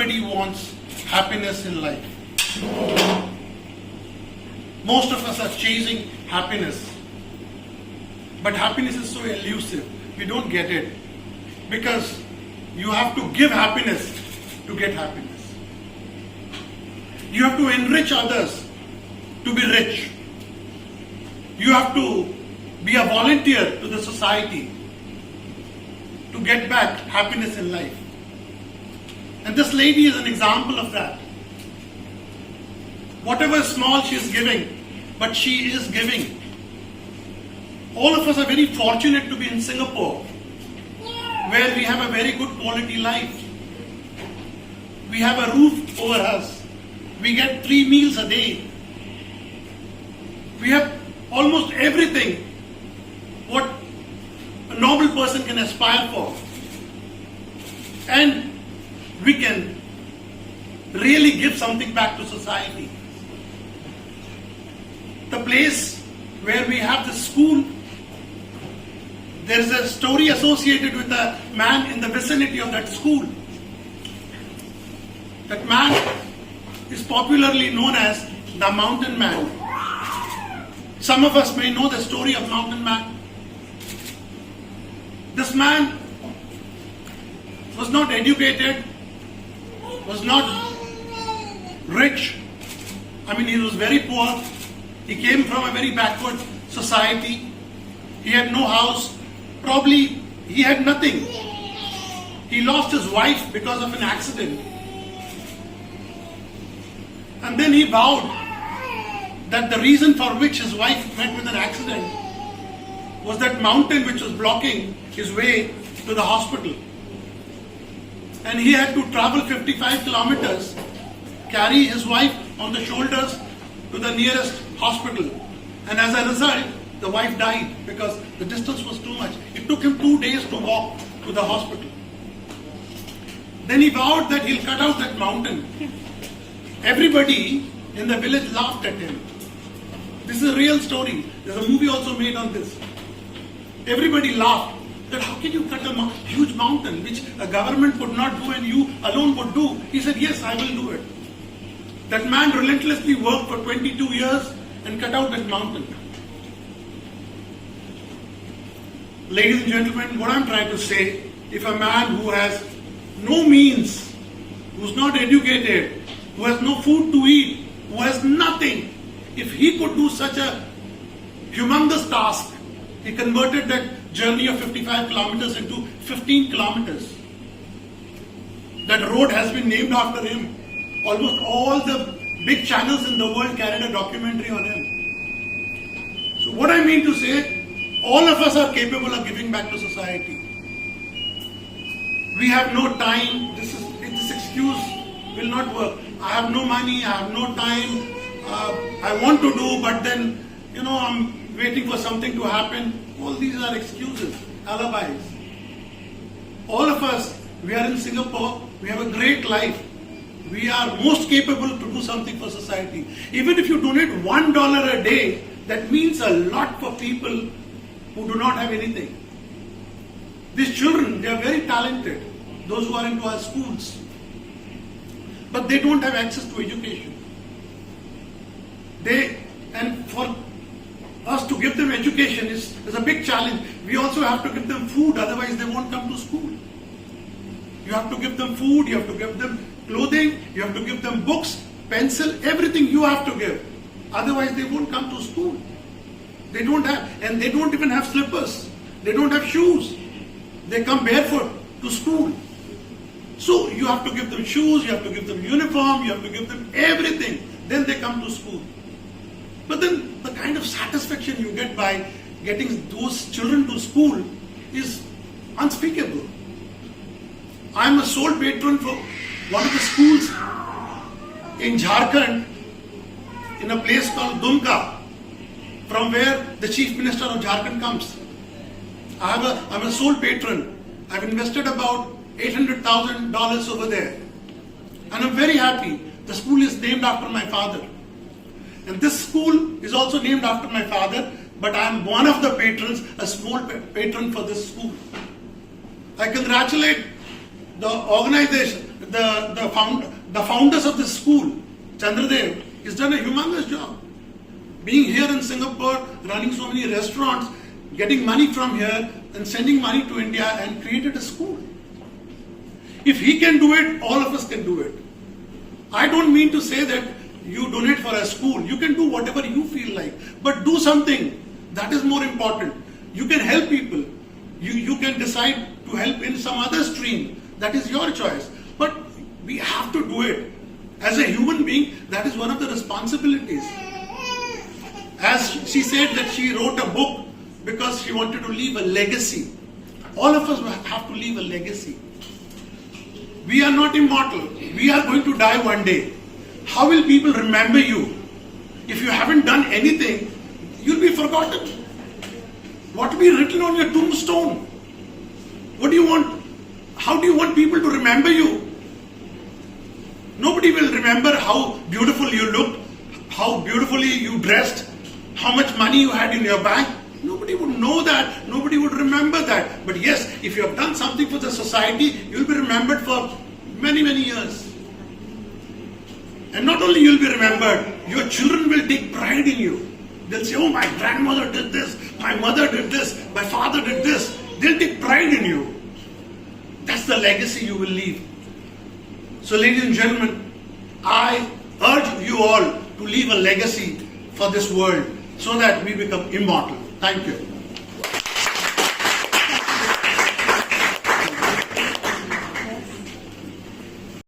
Everybody wants happiness in life. Most of us are chasing happiness. But happiness is so elusive. We don't get it. Because you have to give happiness to get happiness. You have to enrich others to be rich. You have to be a volunteer to the society to get back happiness in life. And this lady is an example of that. Whatever small she is giving, but she is giving. All of us are very fortunate to be in Singapore, where we have a very good quality life. We have a roof over us. We get 3 meals a day. We have almost everything what a normal person can aspire for. And we can really give something back to society. The place where we have the school, there is a story associated with a man in the vicinity of that school. That man is popularly known as the Mountain Man. Some of us may know the story of Mountain Man. This man was not educated, was not rich. I mean, he was very poor. He came from a very backward society. He had no house. Probably he had nothing. He lost his wife because of an accident. And then he vowed that the reason for which his wife met with an accident was that mountain which was blocking his way to the hospital. And he had to travel 55 kilometers, carry his wife on the shoulders to the nearest hospital. And as a result, the wife died because the distance was too much. It took him 2 days to walk to the hospital. Then he vowed that he'll cut out that mountain. Everybody in the village laughed at him. This is a real story. There's a movie also made on this. Everybody laughed that how can you cut a huge mountain which a government could not do and you alone would do? He said, yes, I will do it. That man relentlessly worked for 22 years and cut out that mountain. Ladies and gentlemen, what I'm trying to say, if a man who has no means, who's not educated, who has no food to eat, who has nothing, if he could do such a humongous task, he converted that journey of 55 kilometers into 15 kilometers. That road has been named after him. Almost all the big channels in the world carried a documentary on him. So what I mean to say, all of us are capable of giving back to society. We have no time. This excuse will not work. I have no money, I have no time, I want to do, but then, I'm waiting for something to happen. All these are excuses, alibis. All of us, we are in Singapore, we have a great life. We are most capable to do something for society. Even if you donate $1 a day, that means a lot for people who do not have anything. These children, they are very talented, those who are into our schools. But they don't have access to education. And for us to give them education is a big challenge. We also have to give them food, otherwise they won't come to school. You have to give them food, you have to give them clothing, you have to give them books, pencil, everything you have to give. Otherwise they won't come to school. They don't have, and they don't even have slippers. They don't have shoes. They come barefoot to school. So you have to give them shoes, you have to give them uniform, you have to give them everything. Then they come to school. But then the kind of satisfaction you get by getting those children to school is unspeakable. I am a sole patron for one of the schools in Jharkhand, in a place called Dumka, from where the Chief Minister of Jharkhand comes. I'm a sole patron. I've invested about $800,000 over there. And I'm very happy. The school is named after my father. And this school is also named after my father, but I am one of the patrons, a small patron for this school. I congratulate the organization, the founders of this school, Chandradev, has done a humongous job. Being here in Singapore, running so many restaurants, getting money from here and sending money to India and created a school. If he can do it, all of us can do it. I don't mean to say that you donate for a school. You can do whatever you feel like. But do something. That is more important. You can help people. You can decide to help in some other stream. That is your choice. But we have to do it. As a human being, that is one of the responsibilities. As she said that she wrote a book because she wanted to leave a legacy. All of us have to leave a legacy. We are not immortal. We are going to die one day. How will people remember you? If you haven't done anything, you'll be forgotten. What will be written on your tombstone? What do you want? How do you want people to remember you? Nobody will remember how beautiful you looked, how beautifully you dressed, how much money you had in your bank. Nobody would know that. Nobody would remember that. But yes, if you have done something for the society, you'll be remembered for many, many years. And not only you'll be remembered, your children will take pride in you. They'll say, oh, my grandmother did this, my mother did this, my father did this. They'll take pride in you. That's the legacy you will leave. So ladies and gentlemen, I urge you all to leave a legacy for this world so that we become immortal. Thank you.